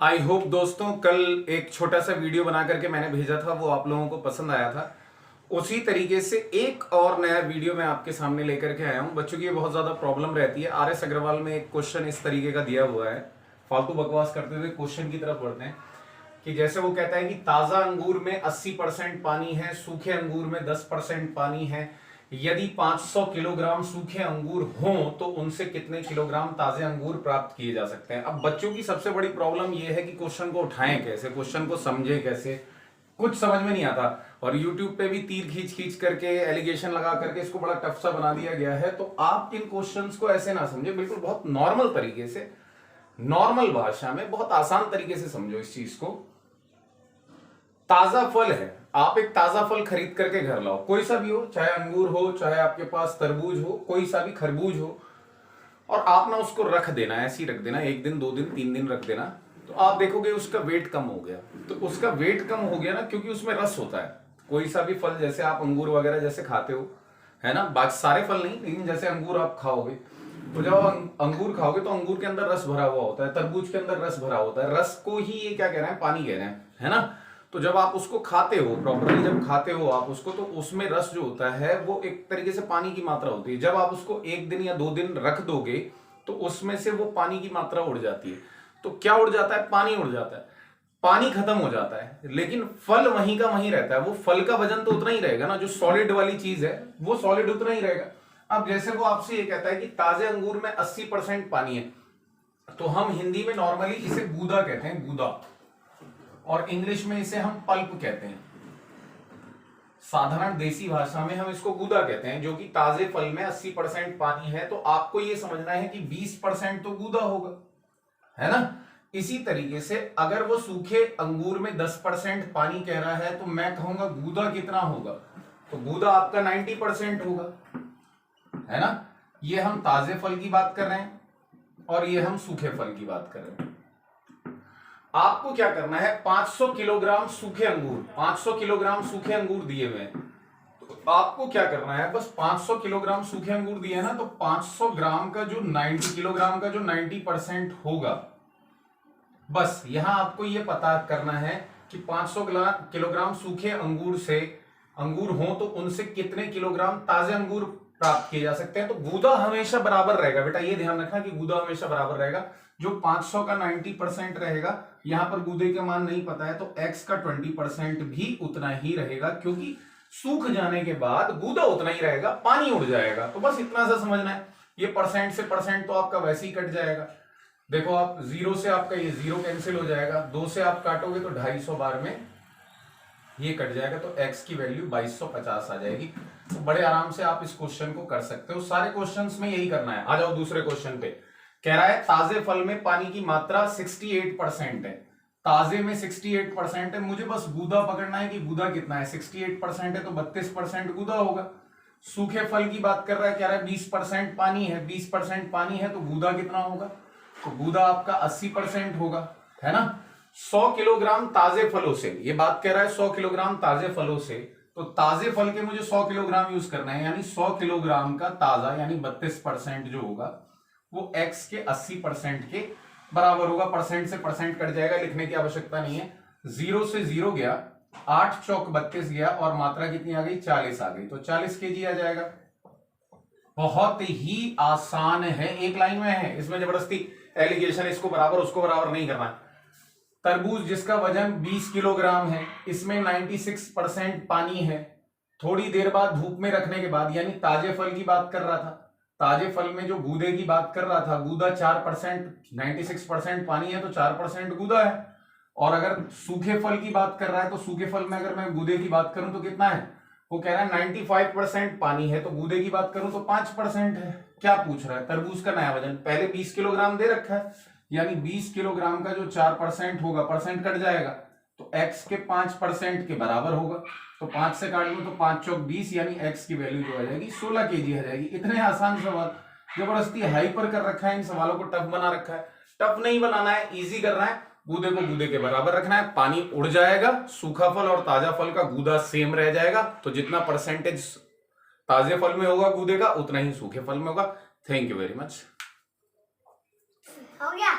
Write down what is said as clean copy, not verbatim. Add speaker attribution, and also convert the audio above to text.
Speaker 1: I hope दोस्तों कल एक छोटा सा वीडियो बना करके मैंने भेजा था, वो आप लोगों को पसंद आया था। उसी तरीके से एक और नया वीडियो मैं आपके सामने लेकर के आया हूं। बच्चों की बहुत ज्यादा प्रॉब्लम रहती है। RS अग्रवाल में एक क्वेश्चन इस तरीके का दिया हुआ है। फालतू बकवास करते हुए क्वेश्चन की तरफ बढ़ते हैं कि जैसे वो कहता है कि ताजा अंगूर में 80% पानी है, सूखे अंगूर में 10% पानी है। यदि 500 किलोग्राम सूखे अंगूर हों तो उनसे कितने किलोग्राम ताजे अंगूर प्राप्त किए जा सकते हैं। अब बच्चों की सबसे बड़ी प्रॉब्लम यह है कि क्वेश्चन को उठाएं कैसे, क्वेश्चन को समझे कैसे, कुछ समझ में नहीं आता। और YouTube पे भी तीर खींच खींच करके एलिगेशन लगा करके इसको बड़ा टफ सा बना दिया गया है। तो आप इन क्वेश्चंस को ऐसे ना समझे, बिल्कुल बहुत नॉर्मल तरीके से, नॉर्मल भाषा में बहुत आसान तरीके से समझो इस चीज को। ताजा फल है, आप एक ताजा फल खरीद करके घर लाओ, कोई सा भी हो, चाहे अंगूर हो, चाहे आपके पास तरबूज हो, कोई सा भी खरबूज हो, और आप ना उसको रख देना, ऐसे ही रख देना, 1 दिन 2 दिन 3 दिन रख देना, तो आप देखोगे उसका वेट कम हो गया। तो उसका वेट कम हो गया ना, क्योंकि उसमें रस होता है। कोई सा भी फल, जैसे आप अंगूर वगैरह जैसे खाते हो, है ना, बाकी सारे फल नहीं, लेकिन जैसे अंगूर आप खाओगे, तो जब अंगूर खाओगे तो अंगूर के अंदर रस भरा हुआ होता है, तरबूज के अंदर रस भरा होता है। रस को ही ये क्या कह रहे हैं, पानी कह रहे हैं, है ना। तो जब आप उसको खाते हो, प्रॉपरली जब खाते हो आप उसको, तो उसमें रस जो होता है वो एक तरीके से पानी की मात्रा होती है। जब आप उसको 1 दिन या 2 दिन रख दोगे तो उसमें से वो पानी की मात्रा उड़ जाती है। तो क्या उड़ जाता है, पानी उड़ जाता है, पानी खत्म हो जाता है, लेकिन फल वहीं का वहीं रहता है। वो फल का वजन तो उतना ही रहेगा ना, जो सॉलिड वाली चीज है वो सॉलिड उतना ही रहेगा। अब जैसे वो आपसे ये कहता है कि ताजे अंगूर में 80% पानी है, तो हम हिंदी में नॉर्मली इसे गूदा कहते हैं, गूदा, और इंग्लिश में इसे हम पल्प कहते हैं। साधारण देसी भाषा में हम इसको गूदा कहते हैं, जो कि ताजे फल में 80% पानी है। तो आपको यह समझना है कि 20% तो गूदा होगा, है ना। इसी तरीके से अगर वो सूखे अंगूर में 10% पानी कह रहा है, तो मैं कहूंगा गूदा कितना होगा, तो गूदा आपका 90% होगा, है ना। ये हम ताजे फल की बात कर रहे हैं और ये हम सूखे फल की बात कर रहे हैं। आपको क्या करना है, 500 किलोग्राम सूखे अंगूर, 500 किलोग्राम सूखे अंगूर दिए हुए हैं, तो आपको क्या करना है, बस 500 किलोग्राम सूखे अंगूर दिए हैं ना, तो 500 ग्राम का जो 90 किलोग्राम का जो 90% होगा, बस यहां आपको यह पता करना है कि 500 किलोग्राम सूखे अंगूर से अंगूर हो तो उनसे कितने किलोग्राम ताजे अंगूर प्राप्त किए जा सकते हैं। तो गूदा हमेशा बराबर रहेगा बेटा, ये ध्यान रखना कि गूदा हमेशा बराबर रहेगा। जो 500 का 90% रहेगा, यहां पर गूदे का मान नहीं पता है, तो x का 20% भी उतना ही रहेगा, क्योंकि सूख जाने के बाद गूदा उतना ही रहेगा, पानी उड़ जाएगा। तो बस इतना सा समझना है। ये परसेंट से परसेंट तो आपका वैसे ही कट जाएगा। देखो आप 0 से आपका ये 0 कैंसिल हो जाएगा, 2 से आप काटोगे तो 250 बार में ये कट जाएगा, तो x की वैल्यू 2250 आ जाएगी। तो बड़े आराम से आप इस क्वेश्चन को कर सकते हो। सारे क्वेश्चंस में यही करना है। आ जाओ दूसरे क्वेश्चन पे। कह रहा है ताजे फल में पानी की मात्रा 68% है, ताजे में 68% है, मुझे बस गूदा पकड़ना है कि गूदा कितना है। 68% है तो 32% गूदा होगा। सूखे फल की बात कर रहा है, कह रहा है 20% पानी है, 20% पानी है, तो गूदा कितना होगा, तो गूदा आपका 80% होगा, है ना। 100 किलोग्राम ताजे फलों से, ये बात कह रहा है 100 किलोग्राम ताजे फलों से, तो ताजे फल के मुझे 100 किलोग्राम यूज करना है, यानी 100 किलोग्राम का ताजा यानी 32% जो होगा वो x के 80% के बराबर होगा। परसेंट से परसेंट कट जाएगा, लिखने की आवश्यकता नहीं है। 0 से 0 गया, 8 चौक 32 गया, और मात्रा कितनी आ गई, 40 आ गई, तो 40 kg आ जाएगा। बहुत ही आसान है, एक लाइन में है, इसमें जबरदस्ती एलिगेशन इसको बराबर उसको बराबर नहीं करना है। तरबूज जिसका वजन 20 किलोग्राम है, इसमें 96% पानी है। थोड़ी देर बाद धूप में रखने के बाद, यानी ताजे फल की बात कर रहा था, ताजे फल में जो गूदे की बात कर रहा था, गूदा 4%, 96% पानी है तो 4% गूदा है। और अगर सूखे फल की बात कर रहा है, तो सूखे फल में अगर मैं गूदे की बात करूं तो कितना है, वो कह रहा है 95% पानी है, तो गूदे की बात करूं तो 5% है। क्या पूछ रहा है, तरबूज का नया वजन, पहले 20 किलोग्राम दे रखा है, यानी 20 किलोग्राम का जो 4% होगा, परसेंट कट जाएगा, तो x के 5% के बराबर होगा। तो 5 से काट लो तो 5 चौक 20, यानी x की वैल्यू जो आ जाएगी 16 kg आ जाएगी। इतने आसान सवाल, जबरदस्ती हाइपर कर रखा है, इन सवालों को टफ बना रखा है। टफ नहीं बनाना है, इजी करना है। गूदे को गूदे के बराबर रखना है, पानी उड़ जाएगा, सूखा फल और ताजा फल का गूदा सेम रह जाएगा। तो जितना परसेंटेज ताजे फल में होगा गूदे का, उतना ही सूखे फल में होगा। Thank you very much.
Speaker 2: हो गया।